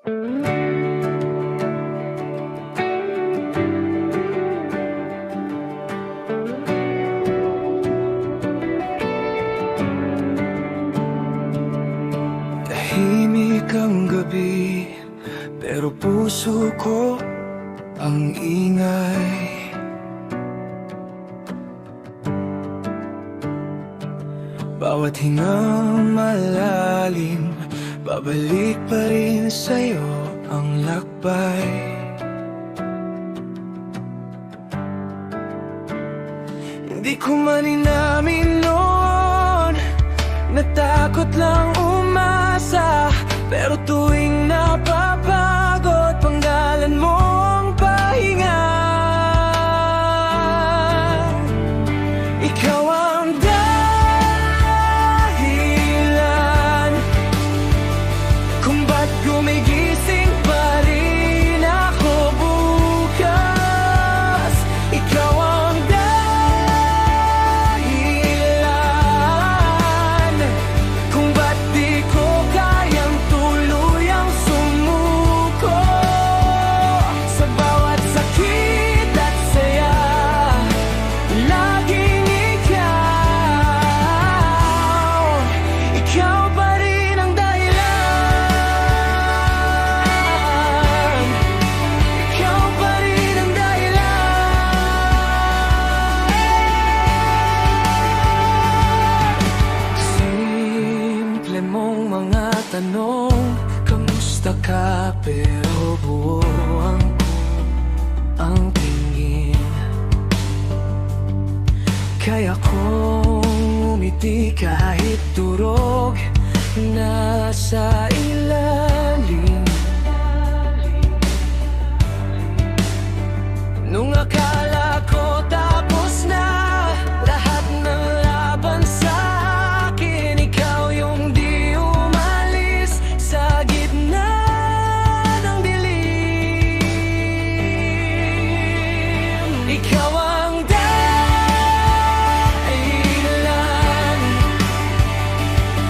Tahimik ang gabi, pero puso ko ang ingay. Bawat hingang malalim, babalik pa rin sa'yo ang lakbay. Hindi ko man inamin noon, natakot lang umasa. Pero tuwing napapagod, panggalan mo ang pahinga. Ikaw ang dahilan kung ba't gumigising pa rin ako bukas. Ikaw ang dahilan kung ba't di ko kayang tuluyang sumuko. Sa bawat sakit at saya, laging ikaw pa rin ang dahilan. Ikaw pa rin ang dahilan. Simple mong mga tanong, kamusta ka? Pero buo ang tingin. Kaya kong umiti kahit durog nasa ilalim. Nung akala ko tapos na lahat ng laban sa akin, ikaw yung di umalis sa gitna ng dilim. Ikaw ang dahilan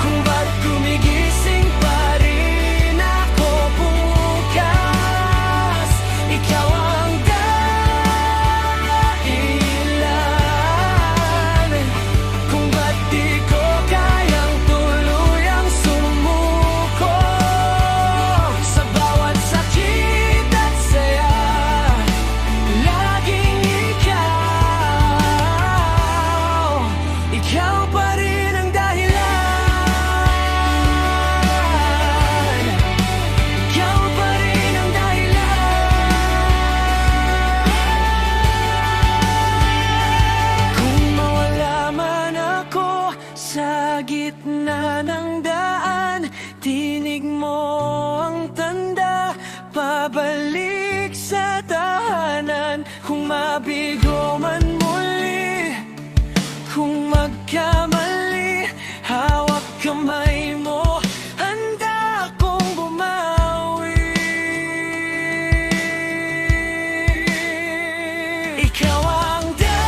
kung ba't gumigising pa rin ako bukas. Ikaw ang dahilan kung ba't di ko kayang tuluyang sumuko. Sa bawat sakit at saya, laging ikaw pa rin ang dahilan. Ikaw pa rin ang dahilan. Kung mawala man ako sa gitna ng daan, tinig mo ang tanda, pabalik sa tahanan. Kung mabigo man muli, kung magkamali, hawak kamay mo, handa akong bumawi. Ikaw ang dahilan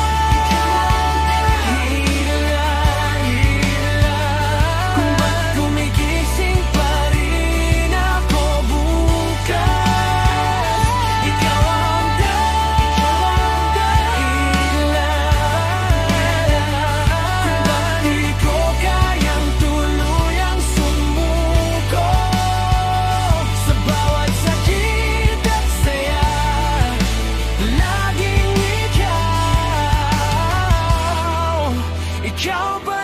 kung ba't gumigising pa rin ako bukas. Ikaw ang dahilan kung ba't di ko kayang tuluyang sumuko. Sa bawat sakit at saya, laging ikaw pa